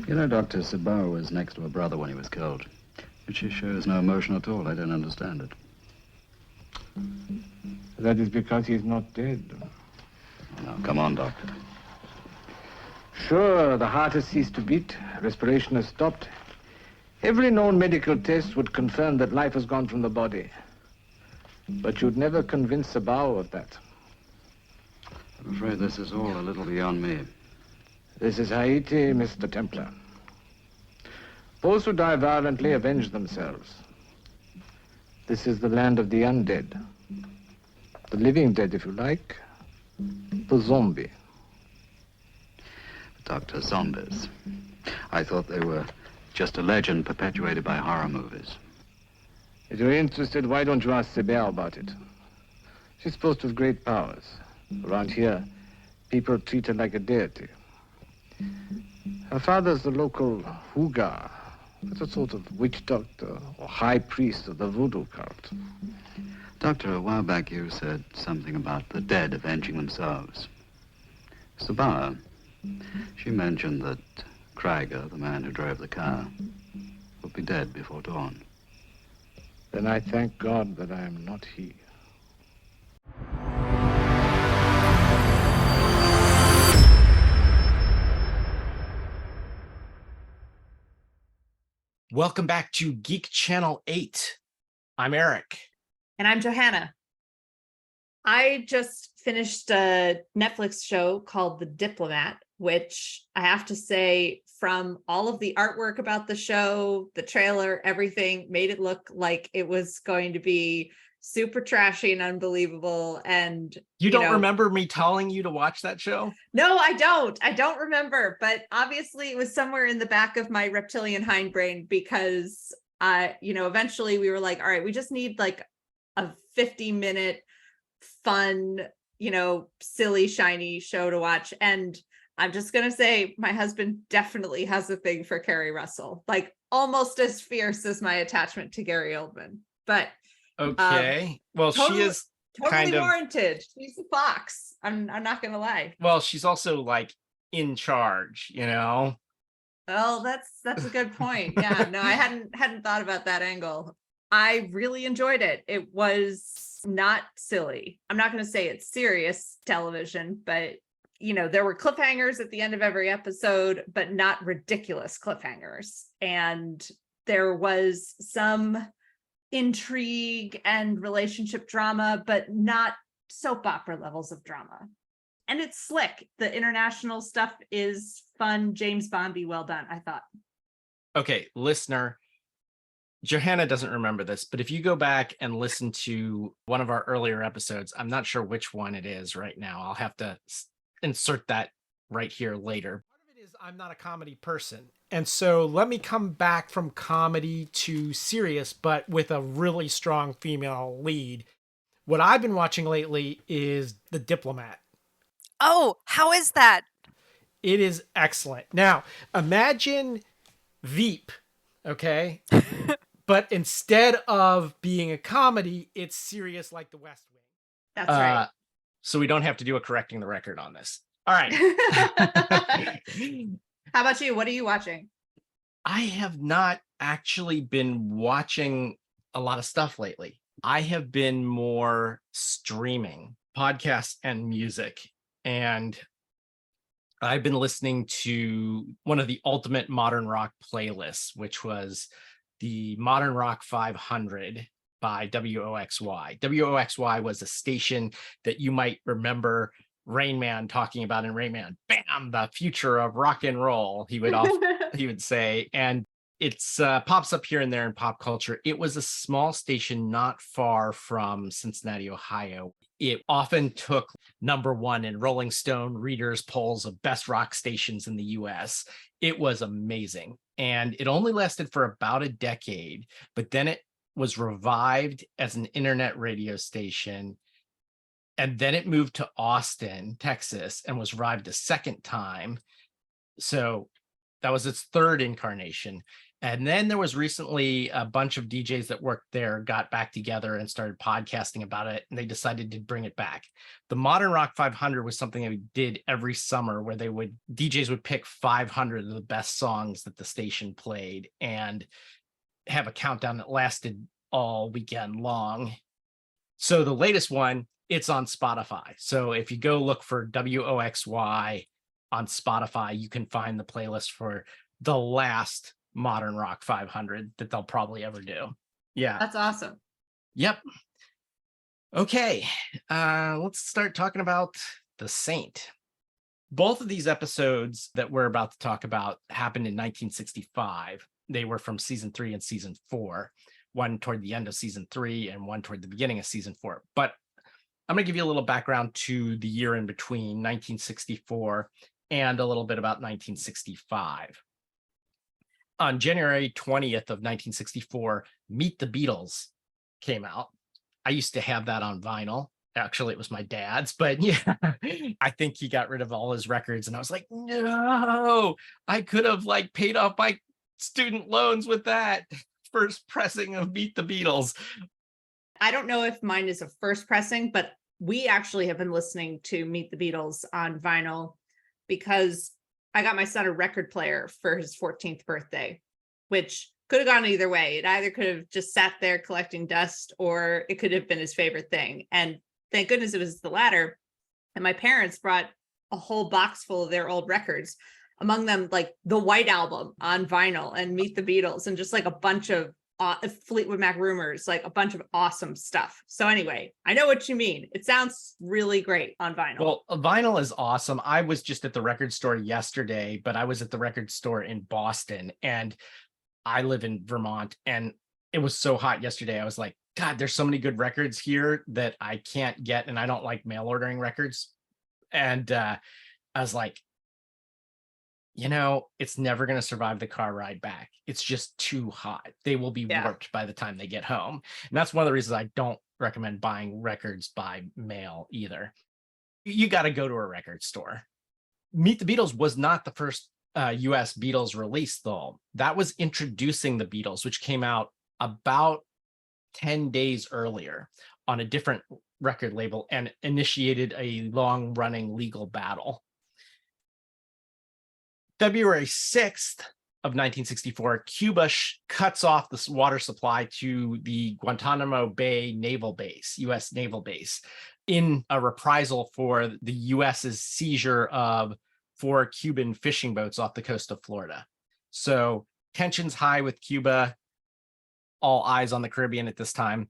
You know, Dr. Sibao was next to her brother when he was killed. But she shows no emotion at all. I don't understand it. That is because he is not dead. Now, come on, Doctor. Sure, the heart has ceased to beat, respiration has stopped. Every known medical test would confirm that life has gone from the body. But you'd never convince Sibao of that. I'm afraid this is all a little beyond me. This is Haiti, Mr. Templar. Those who die violently avenge themselves. This is the land of the undead. The living dead, if you like. The zombie. Dr. Zombies. I thought they were just a legend perpetuated by horror movies. If you're interested, why don't you ask Sibao about it? She's supposed to have great powers. Around here, people treat her like a deity. Her father's the local Huga. That's a sort of witch doctor or high priest of the voodoo cult. Doctor, a while back you said something about the dead avenging themselves. Sibao, she mentioned that Krieger, the man who drove the car, would be dead before dawn. Then I thank God that I am not he. Welcome back to Geek Channel 8. I'm Eric. And I'm Johanna. I just finished a Netflix show called The Diplomat, which I have to say, from all of the artwork about the show, the trailer, everything made it look like it was going to be super trashy and unbelievable. And you don't remember me telling you to watch that show? No, I don't remember, but obviously it was somewhere in the back of my reptilian hindbrain because eventually we were like, all right, we just need like a 50-minute fun, silly, shiny show to watch. And I'm just going to say my husband definitely has a thing for Kerry Russell, like almost as fierce as my attachment to Gary Oldman. But okay. Well, totally, she is totally warranted. She's a fox. I'm not going to lie. Well, she's also like in charge, Well, that's a good point. Yeah, no, I hadn't thought about that angle. I really enjoyed it. It was not silly. I'm not going to say it's serious television, but there were cliffhangers at the end of every episode, but not ridiculous cliffhangers. And there was some intrigue and relationship drama, but not soap opera levels of drama. And it's slick. The international stuff is fun. James Bondy, well done, I thought. Okay, listener, Johanna doesn't remember this, but if you go back and listen to one of our earlier episodes, I'm not sure which one it is right now. I'll have to insert that right here later. Part of it is I'm not a comedy person. And so let me come back from comedy to serious, but with a really strong female lead. What I've been watching lately is The Diplomat. Oh, how is that? It is excellent. Now, imagine Veep, okay? But instead of being a comedy, it's serious like The West Wing. That's right. So we don't have to do a correcting the record on this. All right. How about you? What are you watching? I have not actually been watching a lot of stuff lately. I have been more streaming podcasts and music. And I've been listening to one of the ultimate modern rock playlists, which was the Modern Rock 500 by WOXY. WOXY was a station that you might remember Rain Man talking about in Rain Man. Bam, the future of rock and roll, he would say. And it's pops up here and there in pop culture. It was a small station not far from Cincinnati, Ohio. It often took #1 in Rolling Stone readers' polls of best rock stations in the US. It was amazing. And it only lasted for about a decade, but then it was revived as an internet radio station. And then it moved to Austin, Texas, and was revived a second time. So that was its third incarnation. And then there was recently a bunch of DJs that worked there got back together and started podcasting about it, and they decided to bring it back. The Modern Rock 500 was something that we did every summer, where DJs would pick 500 of the best songs that the station played and have a countdown that lasted all weekend long. So the latest one, it's on Spotify. So if you go look for WOXY on Spotify, you can find the playlist for the last Modern Rock 500 that they'll probably ever do. Yeah. That's awesome. Yep. Okay. Let's start talking about The Saint. Both of these episodes that we're about to talk about happened in 1965. They were from season 3 and season 4, one toward the end of season 3 and one toward the beginning of season 4. But I'm going to give you a little background to the year in between 1964 and a little bit about 1965. On January 20th of 1964, Meet the Beatles came out. I used to have that on vinyl. Actually, it was my dad's, but yeah, I think he got rid of all his records. And I was like, no, I could have paid off my student loans with that first pressing of Meet the Beatles. I don't know if mine is a first pressing, but we actually have been listening to Meet the Beatles on vinyl because I got my son a record player for his 14th birthday, which could have gone either way. It either could have just sat there collecting dust, or it could have been his favorite thing. And thank goodness it was the latter. And my parents brought a whole box full of their old records, among them the White Album on vinyl and Meet the Beatles and just a bunch of Fleetwood Mac Rumors, a bunch of awesome stuff. So anyway, I know what you mean. It sounds really great on vinyl. Well, vinyl is awesome. I was just at the record store yesterday, but I was at the record store in Boston, and I live in Vermont, and it was so hot yesterday. I was like, God, there's so many good records here that I can't get, and I don't like mail ordering records. And I was like, it's never going to survive the car ride back. It's just too hot. They will be warped by the time they get home. And that's one of the reasons I don't recommend buying records by mail either. You got to go to a record store. Meet the Beatles was not the first US Beatles release, though. That was Introducing the Beatles, which came out about 10 days earlier on a different record label and initiated a long-running legal battle. February 6th of 1964, Cuba cuts off the water supply to the Guantanamo Bay Naval Base, U.S. Naval Base, in a reprisal for the U.S.'s seizure of 4 Cuban fishing boats off the coast of Florida. So tensions high with Cuba, all eyes on the Caribbean at this time.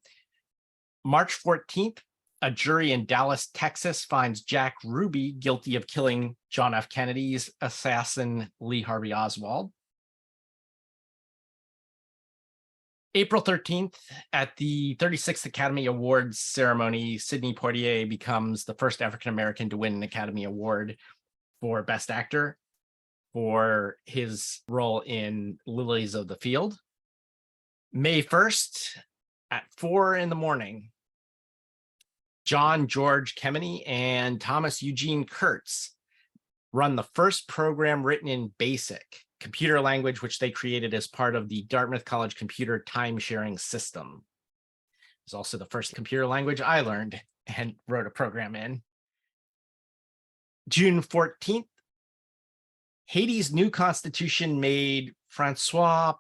March 14th, a jury in Dallas, Texas finds Jack Ruby guilty of killing John F. Kennedy's assassin, Lee Harvey Oswald. April 13th, at the 36th Academy Awards ceremony, Sidney Poitier becomes the first African-American to win an Academy Award for Best Actor for his role in Lilies of the Field. May 1st, at 4 a.m, John George Kemeny and Thomas Eugene Kurtz run the first program written in BASIC, computer language, which they created as part of the Dartmouth College computer time-sharing system. It's also the first computer language I learned and wrote a program in. June 14th, Haiti's new constitution made Francois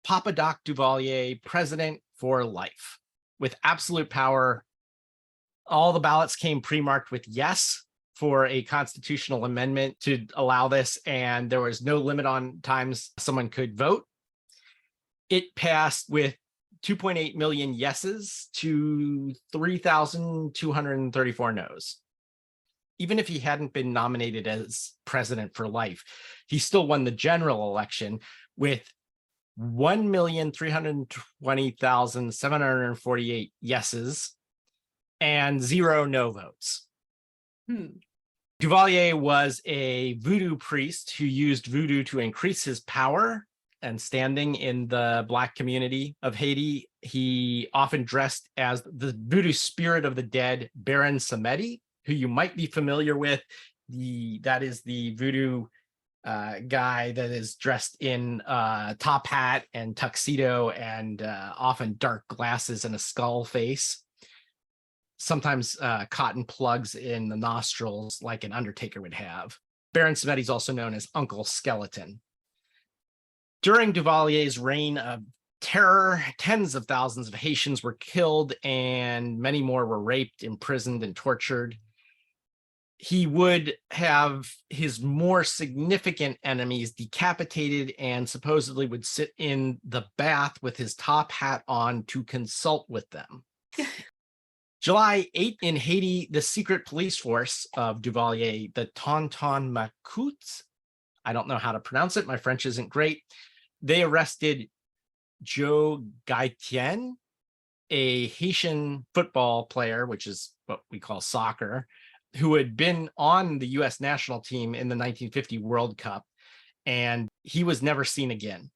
Papadoc Duvalier president for life with absolute power. All the ballots came pre-marked with yes for a constitutional amendment to allow this, and there was no limit on times someone could vote. It passed with 2.8 million yeses to 3,234 noes. Even if he hadn't been nominated as president for life, he still won the general election with 1,320,748 yeses and 0 no votes. Duvalier was a voodoo priest who used voodoo to increase his power and standing in the Black community of Haiti. He often dressed as the voodoo spirit of the dead, Baron Samedi, who you might be familiar with. That is the voodoo guy that is dressed in top hat and tuxedo and often dark glasses and a skull face. Sometimes cotton plugs in the nostrils like an Undertaker would have. Baron Samedi is also known as Uncle Skeleton. During Duvalier's reign of terror, tens of thousands of Haitians were killed and many more were raped, imprisoned, and tortured. He would have his more significant enemies decapitated and supposedly would sit in the bath with his top hat on to consult with them. July 8th, in Haiti, the secret police force of Duvalier, the Tonton Macoutes, I don't know how to pronounce it, my French isn't great, they arrested Joe Gaitien, a Haitian football player, which is what we call soccer, who had been on the U.S. national team in the 1950 World Cup, and he was never seen again.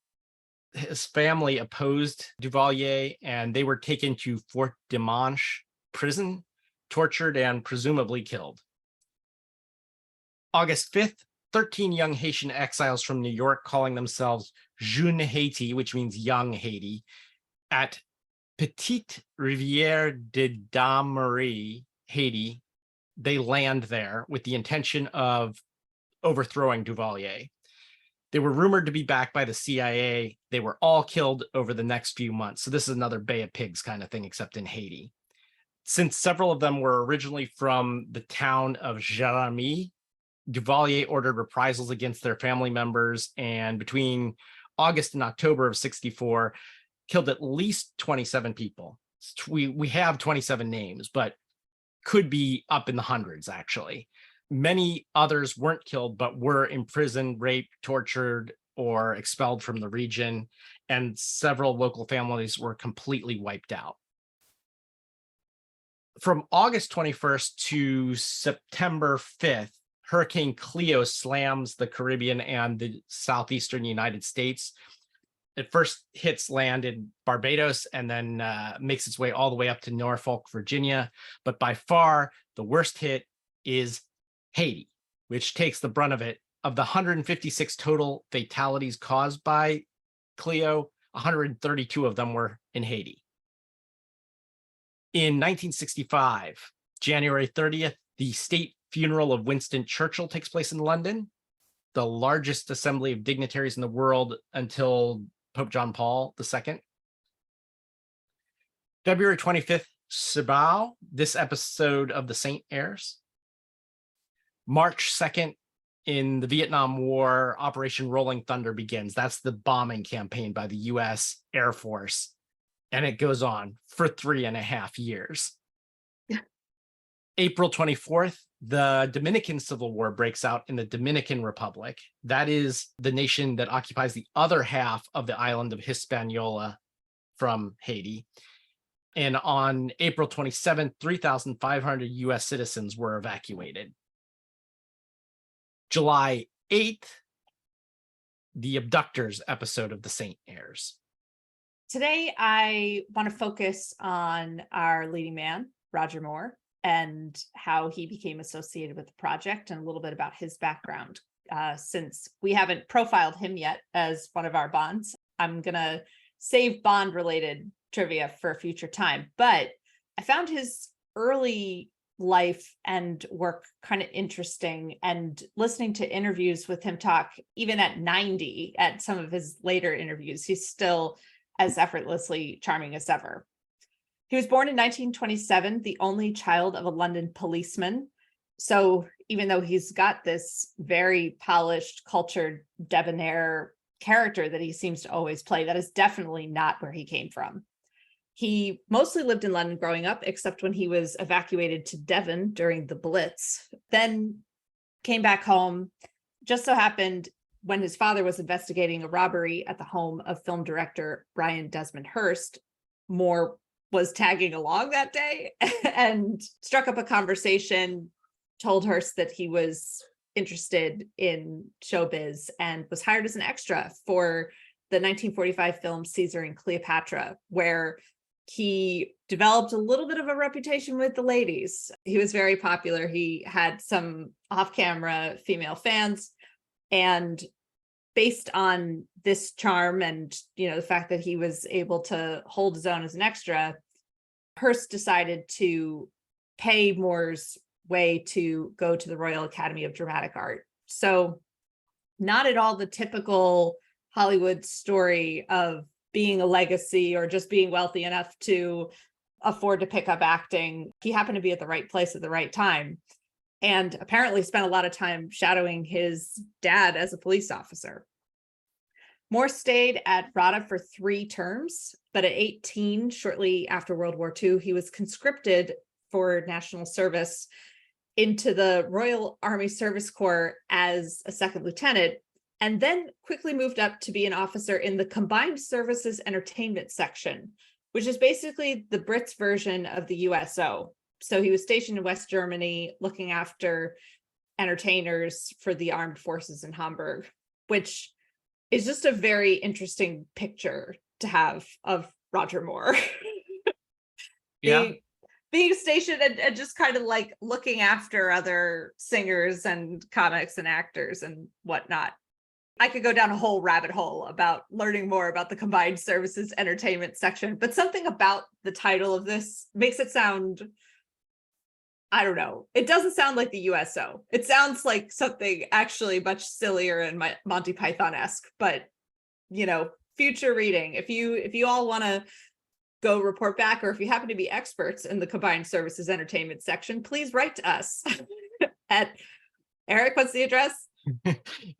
His family opposed Duvalier, and they were taken to Fort Dimanche prison, tortured, and presumably killed. August 5th, 13 young Haitian exiles from New York, calling themselves Jeune Haiti, which means young Haiti, at Petite Rivière de Damarie, Haiti, they land there with the intention of overthrowing Duvalier. They were rumored to be backed by the CIA. They were all killed over the next few months. So this is another Bay of Pigs kind of thing, except in Haiti. Since several of them were originally from the town of Jérémie, Duvalier ordered reprisals against their family members, and between August and October of 64, killed at least 27 people. We have 27 names, but could be up in the hundreds, actually. Many others weren't killed, but were imprisoned, raped, tortured, or expelled from the region, and several local families were completely wiped out. From August 21st to September 5th, Hurricane Cleo slams the Caribbean and the southeastern United States. It first hits land in Barbados and then makes its way all the way up to Norfolk, Virginia. But by far, the worst hit is Haiti, which takes the brunt of it. Of the 156 total fatalities caused by Cleo, 132 of them were in Haiti. In 1965, January 30th, the state funeral of Winston Churchill takes place in London, the largest assembly of dignitaries in the world until Pope John Paul II. February 25th, Sibao, this episode of The Saint airs. March 2nd, in the Vietnam War, Operation Rolling Thunder begins. That's the bombing campaign by the U.S. Air Force. And it goes on for 3.5 years. April 24th, the Dominican Civil War breaks out in the Dominican Republic. That is the nation that occupies the other half of the island of Hispaniola from Haiti. And on April 27th, 3,500 U.S. citizens were evacuated. July 8th, the Abductors episode of The Saint airs. Today, I want to focus on our leading man, Roger Moore, and how he became associated with the project and a little bit about his background. Since we haven't profiled him yet as one of our Bonds, I'm going to save Bond-related trivia for a future time. But I found his early life and work kind of interesting, and listening to interviews with him talk, even at 90, at some of his later interviews, he's still as effortlessly charming as ever. He was born in 1927, the only child of a London policeman. So even though he's got this very polished, cultured, debonair character that he seems to always play, that is definitely not where he came from. He mostly lived in London growing up, except when he was evacuated to Devon during the Blitz, then came back home. Just so happened when his father was investigating a robbery at the home of film director Brian Desmond Hurst, Moore was tagging along that day and struck up a conversation, told Hurst that he was interested in showbiz and was hired as an extra for the 1945 film Caesar and Cleopatra, where he developed a little bit of a reputation with the ladies. He was very popular. He had some off-camera female fans, And based on this charm and, the fact that he was able to hold his own as an extra, Hearst decided to pay Moore's way to go to the Royal Academy of Dramatic Art. So not at all the typical Hollywood story of being a legacy or just being wealthy enough to afford to pick up acting. He happened to be at the right place at the right time, and apparently spent a lot of time shadowing his dad as a police officer. Moore stayed at RADA for 3 terms, but at 18, shortly after World War II, he was conscripted for national service into the Royal Army Service Corps as a second lieutenant, and then quickly moved up to be an officer in the Combined Services Entertainment Section, which is basically the Brits' version of the USO. So he was stationed in West Germany, looking after entertainers for the armed forces in Hamburg, which is just a very interesting picture to have of Roger Moore. Yeah. Being stationed and just kind of like looking after other singers and comics and actors and whatnot. I could go down a whole rabbit hole about learning more about the Combined Services Entertainment Section, but something about the title of this makes it sound, I don't know. It doesn't sound like the USO. It sounds like something actually much sillier and Monty Python-esque, but future reading. If you all want to go report back, or if you happen to be experts in the Combined Services Entertainment Section, please write to us at Eric. What's the address?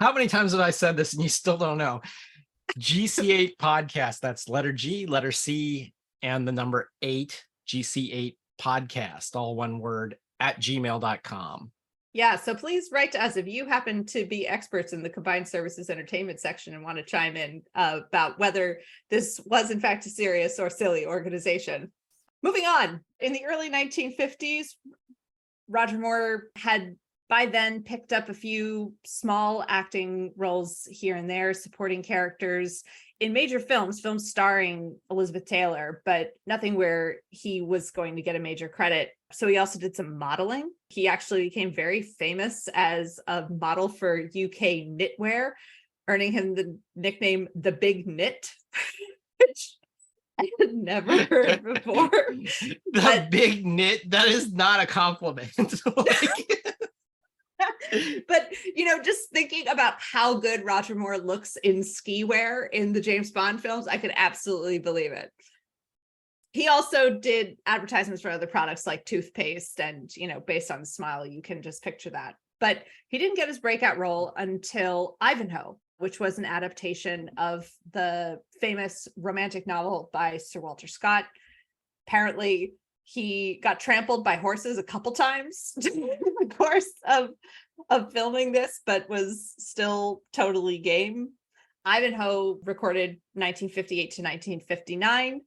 How many times have I said this and you still don't know? GC8 podcast. That's letter G, letter C, and the number 8, GC8 podcast, all one word, at gmail.com. Yeah, so please write to us if you happen to be experts in the Combined Services Entertainment Section and want to chime in about whether this was in fact a serious or silly organization. Moving on, in the early 1950s, Roger Moore had by then picked up a few small acting roles here and there, supporting characters in major films starring Elizabeth Taylor, but nothing where he was going to get a major credit. So he also did some modeling. He actually became very famous as a model for UK knitwear, earning him the nickname The Big Knit, which I had never heard before. The Big Knit, that is not a compliment. But just thinking about how good Roger Moore looks in ski wear in the James Bond films, I could absolutely believe it. He also did advertisements for other products like toothpaste, and based on the smile, you can just picture that. But he didn't get his breakout role until Ivanhoe, which was an adaptation of the famous romantic novel by Sir Walter Scott. Apparently, he got trampled by horses a couple times in the course of filming this, but was still totally game. Ivanhoe recorded 1958 to 1959,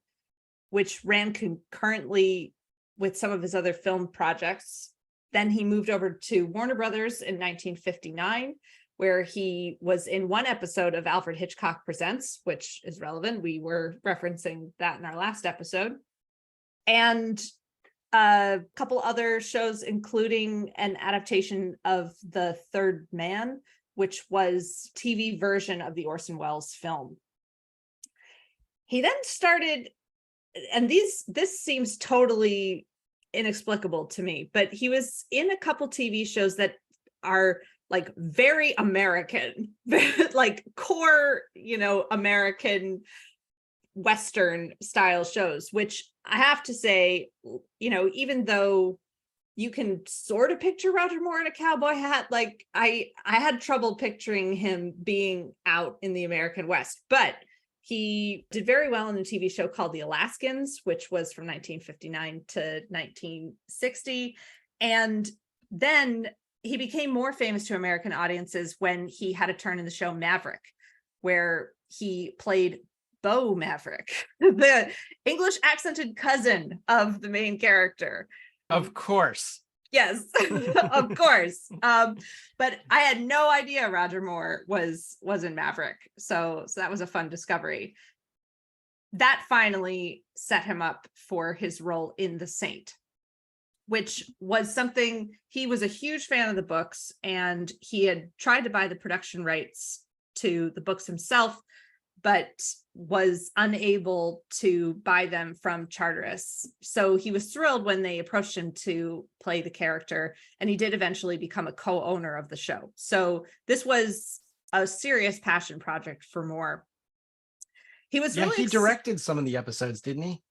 which ran concurrently with some of his other film projects. Then he moved over to Warner Brothers in 1959, where he was in one episode of Alfred Hitchcock Presents, which is relevant. We were referencing that in our last episode. And a couple other shows, including an adaptation of The Third Man, which was TV version of the Orson Welles film. He then started, and this seems totally inexplicable to me, but he was in a couple TV shows that are like very American, like core, American Western style shows, which I have to say, even though you can sort of picture Roger Moore in a cowboy hat, like I had trouble picturing him being out in the American West, but he did very well in a TV show called The Alaskans, which was from 1959 to 1960. And then he became more famous to American audiences when he had a turn in the show Maverick, where he played Bo Maverick, the English accented cousin of the main character. Of course. Yes, of course. But I had no idea Roger Moore was in Maverick. So that was a fun discovery. That finally set him up for his role in The Saint. which was something, he was a huge fan of the books, and he had tried to buy the production rights to the books himself, but was unable to buy them from Charteris. So he was thrilled when they approached him to play the character, and he did eventually become a co-owner of the show. So this was a serious passion project for Moore. He was really he directed some of the episodes, didn't he?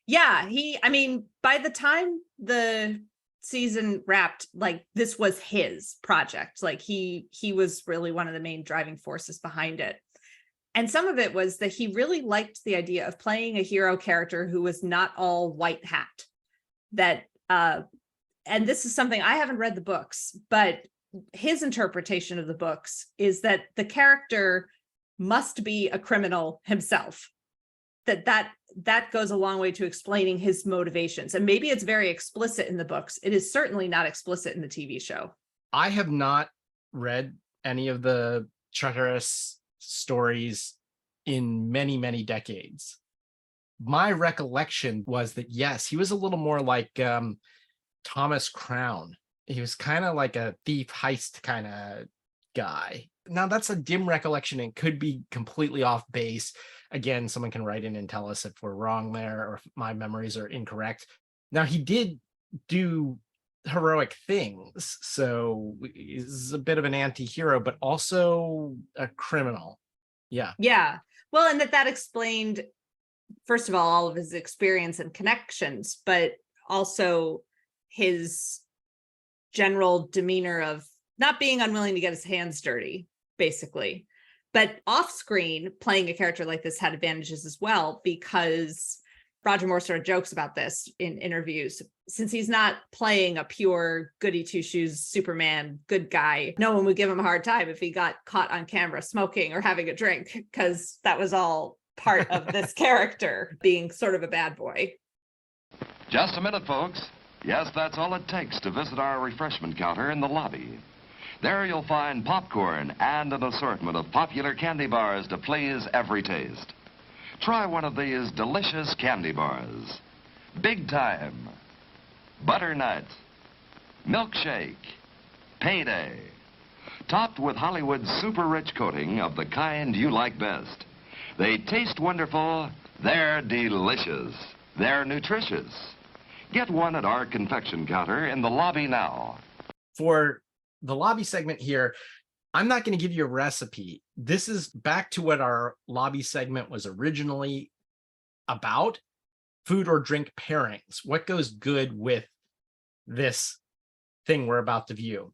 Yeah, I mean, by the time the season wrapped, like, this was his project. Like, he was really one of the main driving forces behind it. And some of it was that he really liked the idea of playing a hero character who was not all white hat. That and this is something, I haven't read the books, but his interpretation of the books is that the character must be a criminal himself. That goes a long way to explaining his motivations. And maybe it's very explicit in the books. It is certainly not explicit in the TV show. I have not read any of the Charteris stories in many, many decades. My recollection was that, yes, he was a little more like Thomas Crown. He was kind of like a thief heist kind of guy. Now, that's a dim recollection and could be completely off base. Again, someone can write in and tell us if we're wrong there or if my memories are incorrect. Now, he did do heroic things, so he's a bit of an anti-hero, but also a criminal. Yeah. Well, and that explained, first of all of his experience and connections, but also his general demeanor of not being unwilling to get his hands dirty, basically. But off screen, playing a character like this had advantages as well, because Roger Moore sort of jokes about this in interviews. Since he's not playing a pure goody two shoes Superman good guy, no one would give him a hard time if he got caught on camera smoking or having a drink, because that was all part of this character being sort of a bad boy. Just a minute, folks. Yes, that's all it takes to visit our refreshment counter in the lobby. There you'll find popcorn and an assortment of popular candy bars to please every taste. Try one of these delicious candy bars. Big Time, Butternut, Milkshake, Payday, topped with Hollywood's super rich coating of the kind you like best. They taste wonderful, they're delicious, they're nutritious. Get one at our confection counter in the lobby now. For the lobby segment here, I'm not going to give you a recipe. This is back to what our lobby segment was originally about: food or drink pairings. What goes good with this thing we're about to view?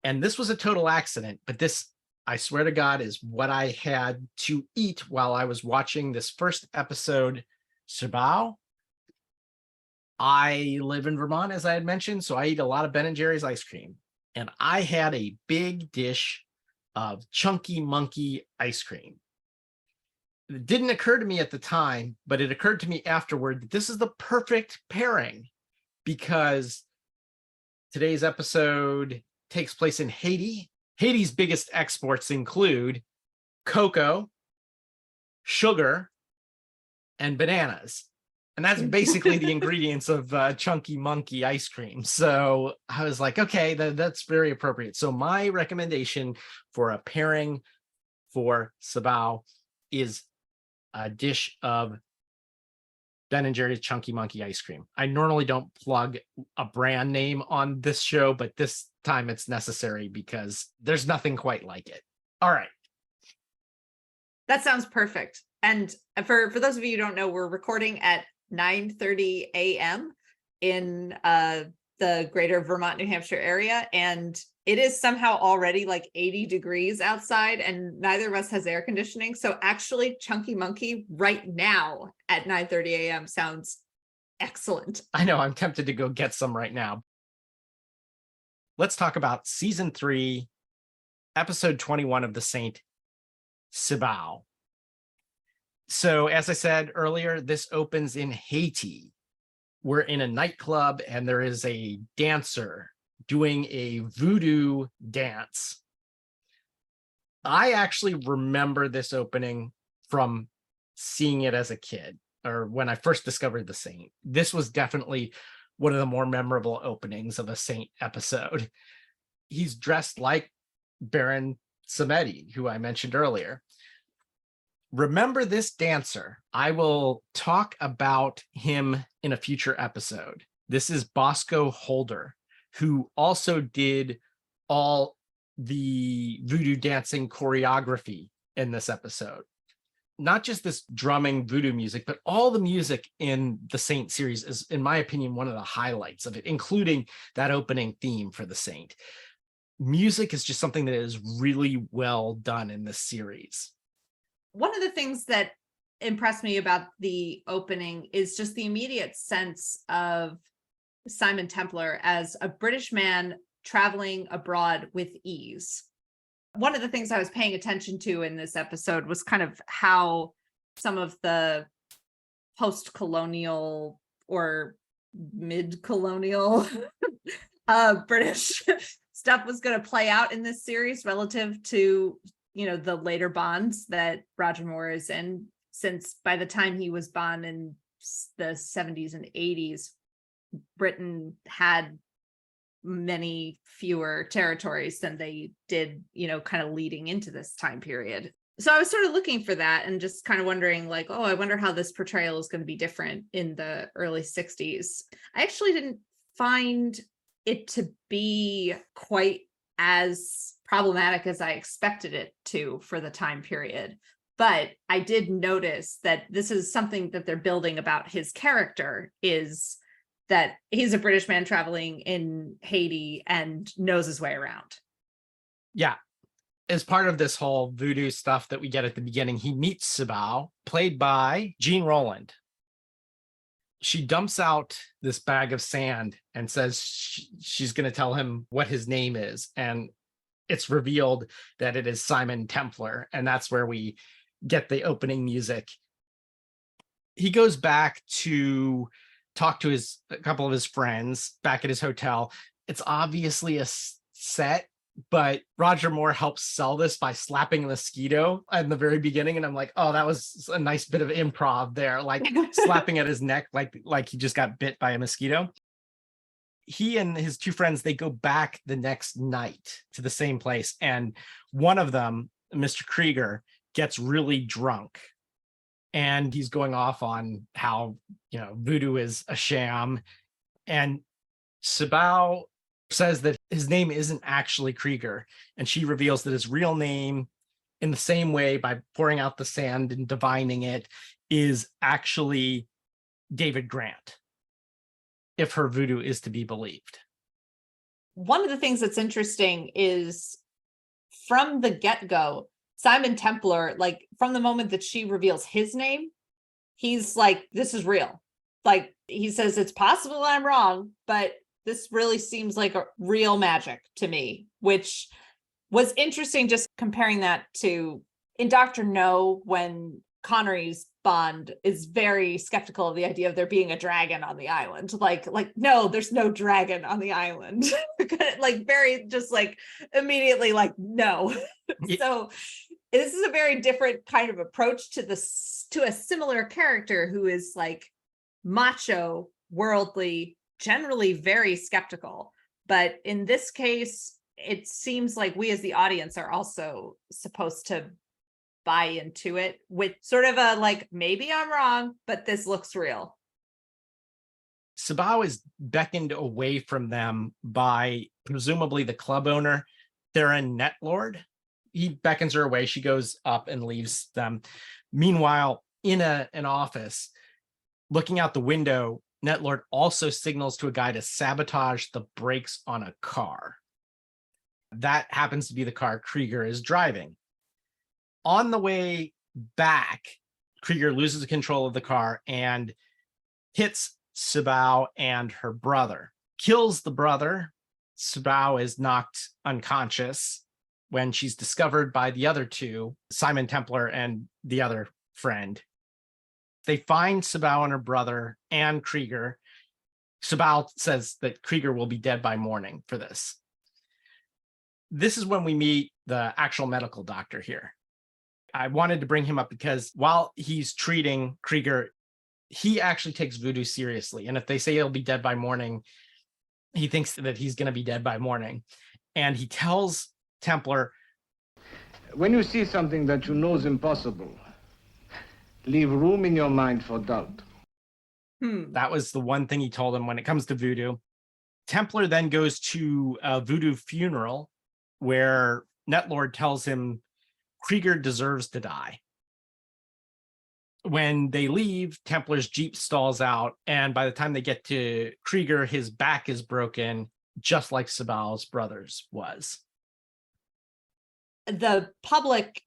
And this was a total accident, but this, I swear to God, is what I had to eat while I was watching this first episode, Sibao. I live in Vermont, as I had mentioned, so I eat a lot of Ben & Jerry's ice cream. And I had a big dish of Chunky Monkey ice cream. It didn't occur to me at the time, but it occurred to me afterward that this is the perfect pairing, because today's episode takes place in Haiti. Haiti's biggest exports include cocoa, sugar, and bananas. And that's basically the ingredients of Chunky Monkey ice cream. So I was like, okay, that's very appropriate. So my recommendation for a pairing for Sibao is a dish of Ben & Jerry's Chunky Monkey ice cream. I normally don't plug a brand name on this show, but this time it's necessary because there's nothing quite like it. All right. That sounds perfect. And for those of you who don't know, we're recording at 9:30 a.m. in the greater Vermont, New Hampshire area. And it is somehow already like 80 degrees outside, and neither of us has air conditioning. So actually Chunky Monkey right now at 9:30 a.m. sounds excellent. I know, I'm tempted to go get some right now. Let's talk about season 3, episode 21 of The Saint, Sibao. So as I said earlier, this opens in Haiti. We're in a nightclub and there is a dancer doing a voodoo dance. I actually remember this opening from seeing it as a kid, or when I first discovered The Saint. This was definitely one of the more memorable openings of a Saint episode. He's dressed like Baron Samedi, who I mentioned earlier. Remember this dancer. I will talk about him in a future episode. This is Bosco Holder, who also did all the voodoo dancing choreography in this episode. Not just this drumming voodoo music, but all the music in the Saint series is, in my opinion, one of the highlights of it, including that opening theme for the Saint. Music is just something that is really well done in this series. One of the things that impressed me about the opening is just the immediate sense of Simon Templar as a British man traveling abroad with ease. One of the things I was paying attention to in this episode was kind of how some of the post-colonial or mid-colonial British stuff was going to play out in this series relative to, the later Bonds that Roger Moore is in, since by the time he was Bond in the 70s and 80s, Britain had many fewer territories than they did, kind of leading into this time period. So I was sort of looking for that and just kind of wondering like, I wonder how this portrayal is going to be different in the early 60s. I actually didn't find it to be quite as problematic as I expected it to for the time period. But I did notice that this is something that they're building about his character, is that he's a British man traveling in Haiti and knows his way around. Yeah. As part of this whole voodoo stuff that we get at the beginning, he meets Sibao, played by Jean Rowland. She dumps out this bag of sand and says she's going to tell him what his name is. And it's revealed that it is Simon Templar. And that's where we get the opening music. He goes back to talk to a couple of his friends back at his hotel. It's obviously a set, but Roger Moore helps sell this by slapping a mosquito in the very beginning. And I'm like, oh, that was a nice bit of improv there, like slapping at his neck, like he just got bit by a mosquito. He and his two friends, they go back the next night to the same place. And one of them, Mr. Krieger, gets really drunk. And he's going off on how, voodoo is a sham. And Sibao says that his name isn't actually Krieger. And she reveals that his real name, in the same way by pouring out the sand and divining it, is actually David Grant, if her voodoo is to be believed. One of the things that's interesting is from the get-go, Simon Templar, like from the moment that she reveals his name, he's like, this is real. Like he says, it's possible I'm wrong, but this really seems like a real magic to me, which was interesting, just comparing that to in Dr. No, when Connery's Bond is very skeptical of the idea of there being a dragon on the island. Like, no, there's no dragon on the island. Like very just like immediately like, no. So this is a very different kind of approach to a similar character who is like macho, worldly, generally very skeptical. But in this case, it seems like we as the audience are also supposed to buy into it with sort of a like, maybe I'm wrong, but this looks real. Sibao is beckoned away from them by presumably the club owner, Theron Netlord. He beckons her away. She goes up and leaves them. Meanwhile, in an office, looking out the window, Netlord also signals to a guy to sabotage the brakes on a car. That happens to be the car Krieger is driving. On the way back, Krieger loses control of the car and hits Sibao and her brother. Kills the brother. Sibao is knocked unconscious when she's discovered by the other two, Simon Templar and the other friend. They find Sibao and her brother and Krieger. Sibao says that Krieger will be dead by morning for this. This is when we meet the actual medical doctor here. I wanted to bring him up because while he's treating Krieger, he actually takes voodoo seriously. And if they say he'll be dead by morning, he thinks that he's going to be dead by morning. And he tells Templar, When you see something that you know is impossible, leave room in your mind for doubt. That was the one thing he told him when it comes to voodoo. Templar then goes to a voodoo funeral where Netlord tells him Krieger deserves to die. When they leave, Templar's Jeep stalls out, and by the time they get to Krieger, his back is broken, just like Sibao's brother's was. The public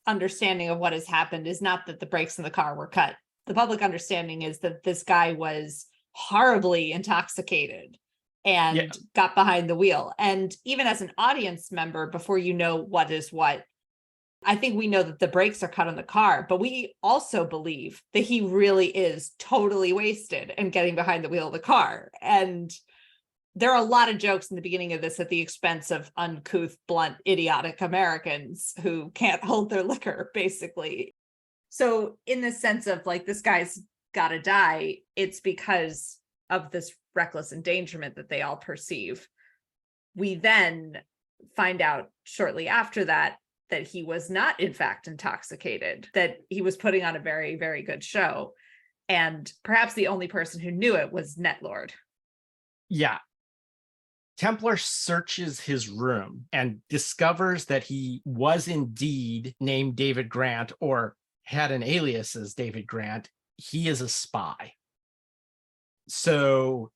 understanding of what has happened is not that the brakes in the car were cut. The public understanding is that this guy was horribly intoxicated and got behind the wheel. And even as an audience member, before you know what is what, I think we know that the brakes are cut on the car, but we also believe that he really is totally wasted and getting behind the wheel of the car. And there are a lot of jokes in the beginning of this at the expense of uncouth, blunt, idiotic Americans who can't hold their liquor, basically. So in the sense of like, this guy's got to die, it's because of this reckless endangerment that they all perceive. We then find out shortly after that he was not in fact intoxicated, that he was putting on a very, very good show. And perhaps the only person who knew it was Netlord. Yeah. Templar searches his room and discovers that he was indeed named David Grant, or had an alias as David Grant. He is a spy. So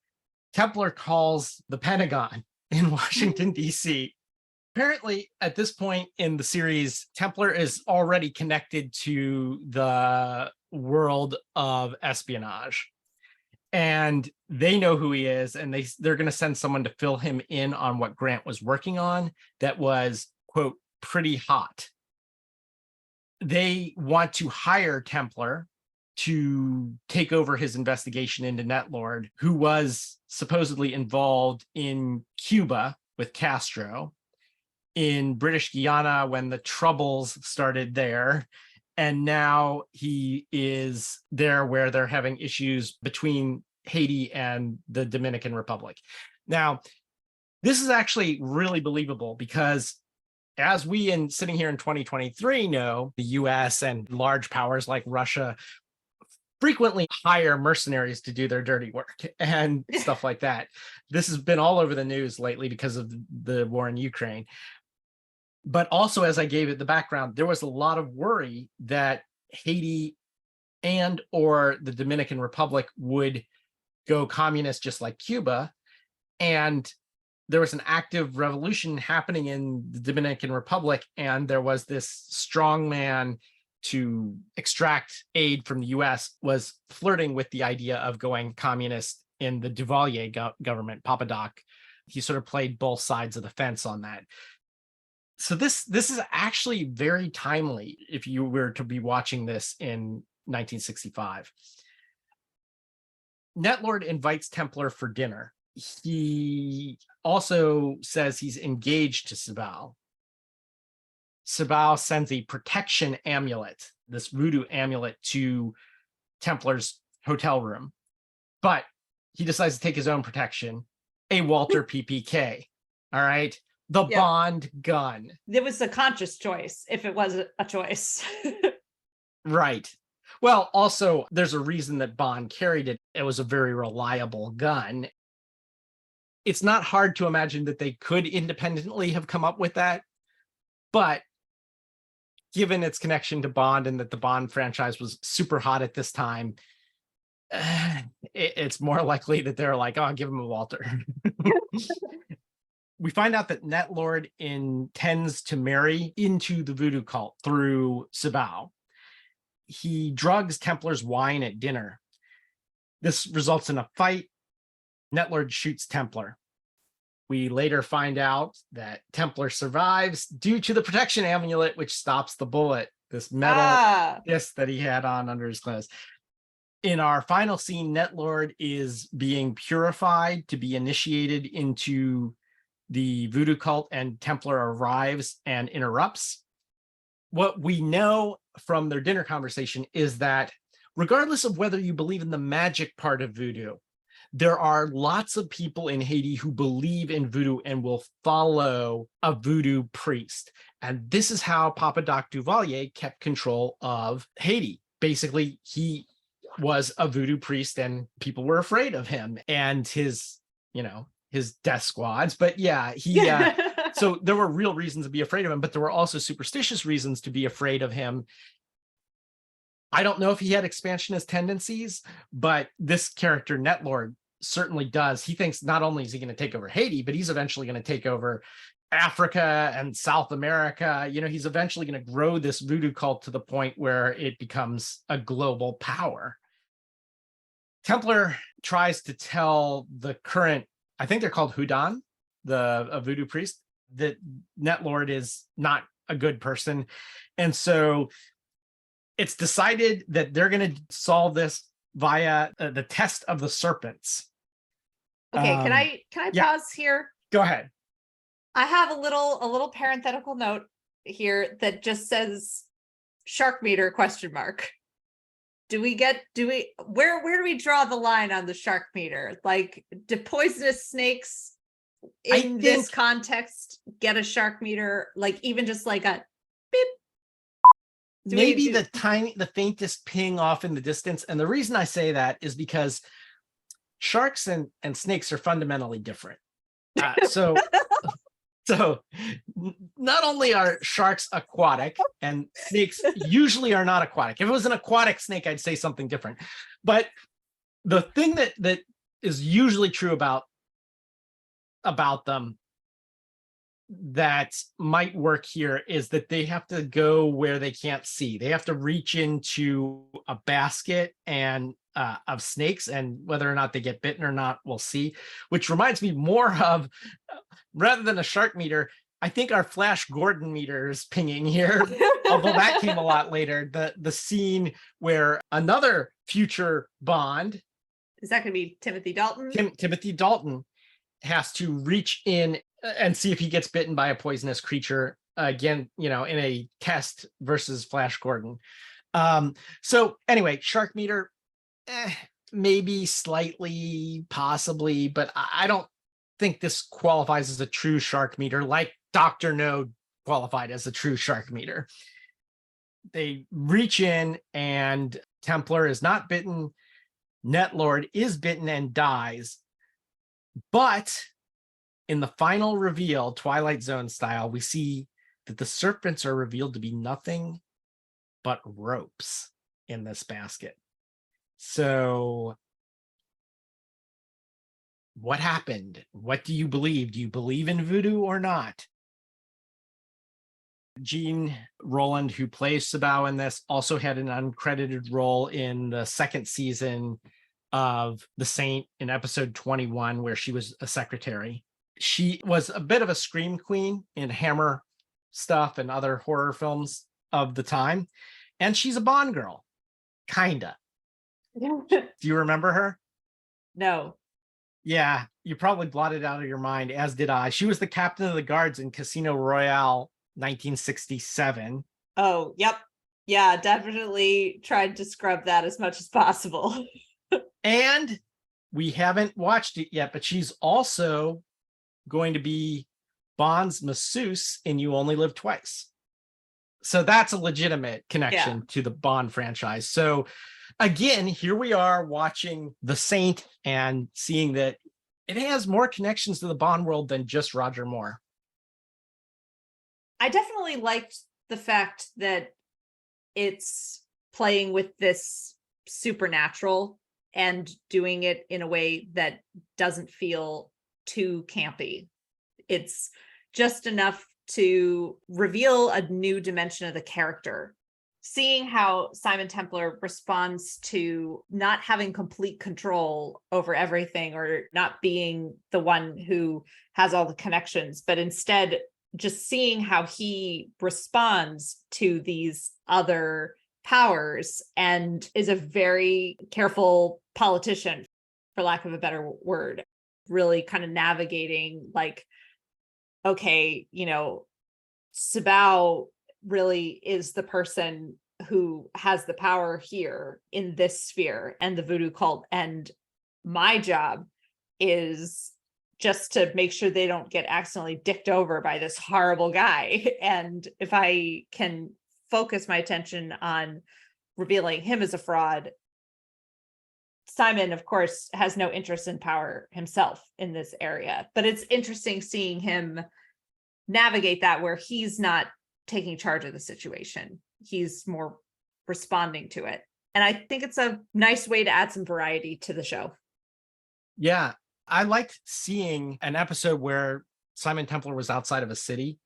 Templar calls the Pentagon in Washington, D.C. Apparently, at this point in the series, Templar is already connected to the world of espionage. And they know who he is, and they're going to send someone to fill him in on what Grant was working on that was, quote, pretty hot. They want to hire Templar to take over his investigation into Netlord, who was supposedly involved in Cuba with Castro, in British Guiana when the Troubles started there, and now he is there where they're having issues between Haiti and the Dominican Republic. Now, this is actually really believable because as we sitting here in 2023 know, the US and large powers like Russia frequently hire mercenaries to do their dirty work and stuff like that. This has been all over the news lately because of the war in Ukraine. But also, as I gave it the background, there was a lot of worry that Haiti and or the Dominican Republic would go communist just like Cuba. And there was an active revolution happening in the Dominican Republic, and there was this strong man to extract aid from the US was flirting with the idea of going communist in the Duvalier government, Papa Doc. He sort of played both sides of the fence on that. So this is actually very timely if you were to be watching this in 1965. Netlord invites Templar for dinner. He also says he's engaged to Sibao. Sibao sends a protection amulet, this voodoo amulet, to Templar's hotel room. But he decides to take his own protection, a Walther PPK. All right. The Bond gun. It was a conscious choice, if it was a choice. Right. Well, also, there's a reason that Bond carried it. It was a very reliable gun. It's not hard to imagine that they could independently have come up with that. But given its connection to Bond and that the Bond franchise was super hot at this time, it's more likely that they're like, oh, give him a Walther. We find out that Netlord intends to marry into the voodoo cult through Sibao. He drugs Templar's wine at dinner. This results in a fight. Netlord shoots Templar. We later find out that Templar survives due to the protection amulet, which stops the bullet, this metal disc that he had on under his clothes. In our final scene, Netlord is being purified to be initiated into the voodoo cult, and Templar arrives and interrupts. What we know from their dinner conversation is that regardless of whether you believe in the magic part of voodoo, there are lots of people in Haiti who believe in voodoo and will follow a voodoo priest. And this is how Papa Doc Duvalier kept control of Haiti. Basically, he was a voodoo priest and people were afraid of him and his death squads. But yeah, so there were real reasons to be afraid of him, but there were also superstitious reasons to be afraid of him. I don't know if he had expansionist tendencies, but this character, Netlord, certainly does. He thinks not only is he going to take over Haiti, but he's eventually going to take over Africa and South America. He's eventually going to grow this voodoo cult to the point where it becomes a global power. Templar tries to tell the current, I think they're called Houdan, a voodoo priest, that Netlord is not a good person. And so it's decided that they're going to solve this via the test of the serpents. Okay, can I pause here? Go ahead. I have a little parenthetical note here that just says shark meter ? Where do we draw the line on the shark meter? Like, do poisonous snakes in this context get a shark meter? Like, even just like a beep? Maybe the faintest ping off in the distance. And the reason I say that is because sharks and snakes are fundamentally different. So not only are sharks aquatic, and snakes usually are not aquatic. If it was an aquatic snake, I'd say something different. But the thing that is usually true about them that might work here is that they have to go where they can't see. They have to reach into a basket and of snakes, and whether or not they get bitten or not, we'll see. Which reminds me more of, rather than a shark meter, I think our Flash Gordon meter is pinging here. Although that came a lot later. The scene where another future Bond, is that going to be Timothy Dalton? Timothy Dalton has to reach in and see if he gets bitten by a poisonous creature again, in a test versus Flash Gordon. So anyway, shark meter, maybe slightly, possibly, but I don't think this qualifies as a true shark meter like Dr. No qualified as a true shark meter. They reach in and Templar is not bitten. Netlord is bitten and dies. But in the final reveal, Twilight Zone style, we see that the serpents are revealed to be nothing but ropes in this basket. So what happened? What do you believe? Do you believe in voodoo or not? Jean Roland, who plays Sibao in this, also had an uncredited role in the second season of The Saint in episode 21, where she was a secretary. She was a bit of a scream queen in Hammer stuff and other horror films of the time. And she's a Bond girl, kinda. Do you remember her? No. Yeah, you probably blotted out of your mind, as did I. She was the captain of the guards in Casino Royale 1967. Oh, yep. Yeah, definitely tried to scrub that as much as possible. And we haven't watched it yet, but she's also going to be Bond's masseuse in You Only Live Twice. So that's a legitimate connection to the Bond franchise. So again, here we are watching The Saint and seeing that it has more connections to the Bond world than just Roger Moore. I definitely liked the fact that it's playing with this supernatural and doing it in a way that doesn't feel too campy. It's just enough to reveal a new dimension of the character. Seeing how Simon Templar responds to not having complete control over everything or not being the one who has all the connections, but instead just seeing how he responds to these other powers and is a very careful politician, for lack of a better word, really kind of navigating like, okay, Sibao really is the person who has the power here in this sphere and the voodoo cult. And my job is just to make sure they don't get accidentally dicked over by this horrible guy. And if I can focus my attention on revealing him as a fraud, Simon, of course, has no interest in power himself in this area. But it's interesting seeing him navigate that, where he's not taking charge of the situation. He's more responding to it. And I think it's a nice way to add some variety to the show. Yeah, I liked seeing an episode where Simon Templar was outside of a city.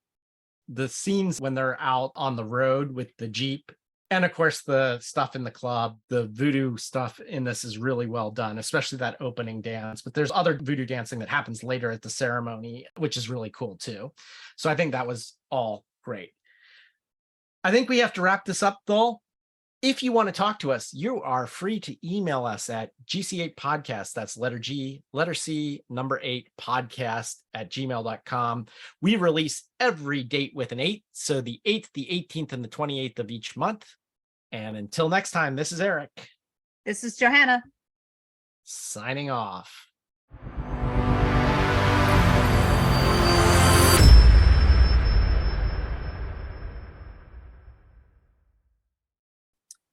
The scenes when they're out on the road with the Jeep, and of course the stuff in the club, the voodoo stuff in this is really well done, especially that opening dance. But there's other voodoo dancing that happens later at the ceremony, which is really cool too. So I think that was all great. I think we have to wrap this up, though. If you want to talk to us, you are free to email us at GC8podcast. That's letter G, letter C, number 8 podcast at gmail.com. We release every date with an 8. So the 8th, the 18th, and the 28th of each month. And until next time, this is Eric. This is Johanna. Signing off.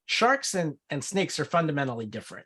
Sharks and snakes are fundamentally different.